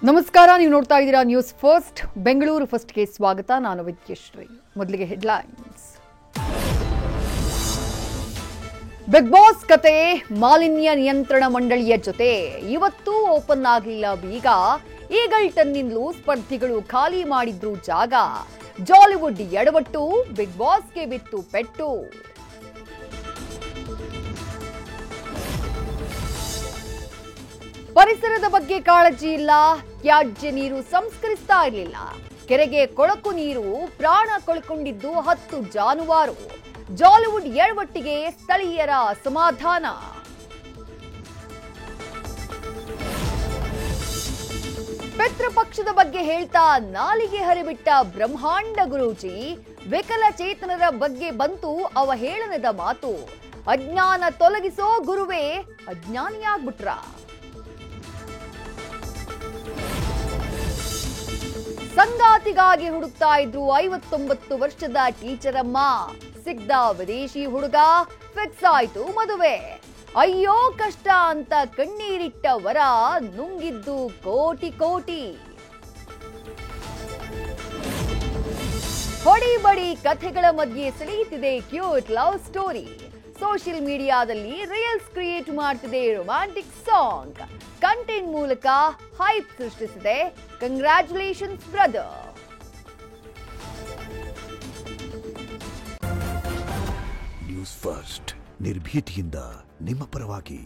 ನಮಸ್ಕಾರ, ನೀವು ನೋಡ್ತಾ ಇದ್ದೀರಾ ನ್ಯೂಸ್ ಫಸ್ಟ್. ಬೆಂಗಳೂರು ಫಸ್ಟ್ಗೆ ಸ್ವಾಗತ. ನಾನು ವಿದ್ಯಶ್ರೀ. ಮೊದಲಿಗೆ ಹೆಡ್ಲೈನ್ಸ್. ಬಿಗ್ ಬಾಸ್ ಕತೆ ಮಾಲಿನ್ಯ ನಿಯಂತ್ರಣ ಮಂಡಳಿಯ ಜೊತೆ ಇವತ್ತು ಓಪನ್ ಆಗಲಿಲ್ಲ ಬೀಗ. ಈಗಲ್ಟನ್ನಿಂದಲೂ ಸ್ಪರ್ಧಿಗಳು ಖಾಲಿ ಮಾಡಿದ್ರು ಜಾಗ. ಜಾಲಿವುಡ್ ಎಡವಟ್ಟು, ಬಿಗ್ ಬಾಸ್ಗೆ ಬಿತ್ತು ಪೆಟ್ಟು. ಪರಿಸರದ ಬಗ್ಗೆ ಕಾಳಜಿ ಇಲ್ಲ, ತ್ಯಾಜ್ಯ ನೀರು ಸಂಸ್ಕರಿಸ್ತಾ ಇರಲಿಲ್ಲ. ಕೆರೆಗೆ ಕೊಳಕು ನೀರು, ಪ್ರಾಣ ಕಳ್ಕೊಂಡಿದ್ದು 10 ಜಾನುವಾರು. ಜಾಲಿವುಡ್ ಎಡವಟ್ಟಿಗೆ ಸ್ಥಳೀಯರ ಅಸಮಾಧಾನ. ಪಿತೃಪಕ್ಷದ ಬಗ್ಗೆ ಹೇಳ್ತಾ ನಾಲಿಗೆ ಹರಿಬಿಟ್ಟ ಬ್ರಹ್ಮಾಂಡ ಗುರೂಜಿ. ವಿಕಲಚೇತನರ ಬಗ್ಗೆ ಬಂತು ಅವಹೇಳನದ ಮಾತು. ಅಜ್ಞಾನ ತೊಲಗಿಸೋ ಗುರುವೇ ಅಜ್ಞಾನಿಯಾಗ್ಬಿಟ್ರ. ಸಂಗಾತಿಗಾಗಿ ಹುಡುಕ್ತಾ ಇದ್ರು 59 ವರ್ಷದ ಟೀಚರ್ ಅಮ್ಮ. ಸಿಗ್ದ ವಿದೇಶಿ ಹುಡುಗ, ಫಿಕ್ಸ್ ಆಯ್ತು ಮದುವೆ. ಅಯ್ಯೋ ಕಷ್ಟ ಅಂತ ಕಣ್ಣೀರಿಟ್ಟ ವರ, ನುಂಗಿದ್ದು ಕೋಟಿ ಕೋಟಿ. ಹೊಡಿ ಬಡಿ ಕಥೆಗಳ ಮಧ್ಯೆ ಸೆಳೆಯುತ್ತಿದೆ ಕ್ಯೂಟ್ ಲವ್ ಸ್ಟೋರಿ. ಸೋಷಿಯಲ್ ಮೀಡಿಯಾದಲ್ಲಿ ರೀಲ್ಸ್ ಕ್ರಿಯೇಟ್ ಮಾಡ್ತಿದೆ ರೊಮ್ಯಾಂಟಿಕ್ ಸಾಂಗ್. ಕಂಟೆಂಟ್ ಮೂಲಕ ಹೈಪ್ ಸೃಷ್ಟಿಸಿದೆ. Congratulations brother. ನ್ಯೂಸ್ ಫಸ್ಟ್, ನಿರ್ಭೀತಿಯಿಂದ ನಿಮ್ಮ ಪರವಾಗಿ.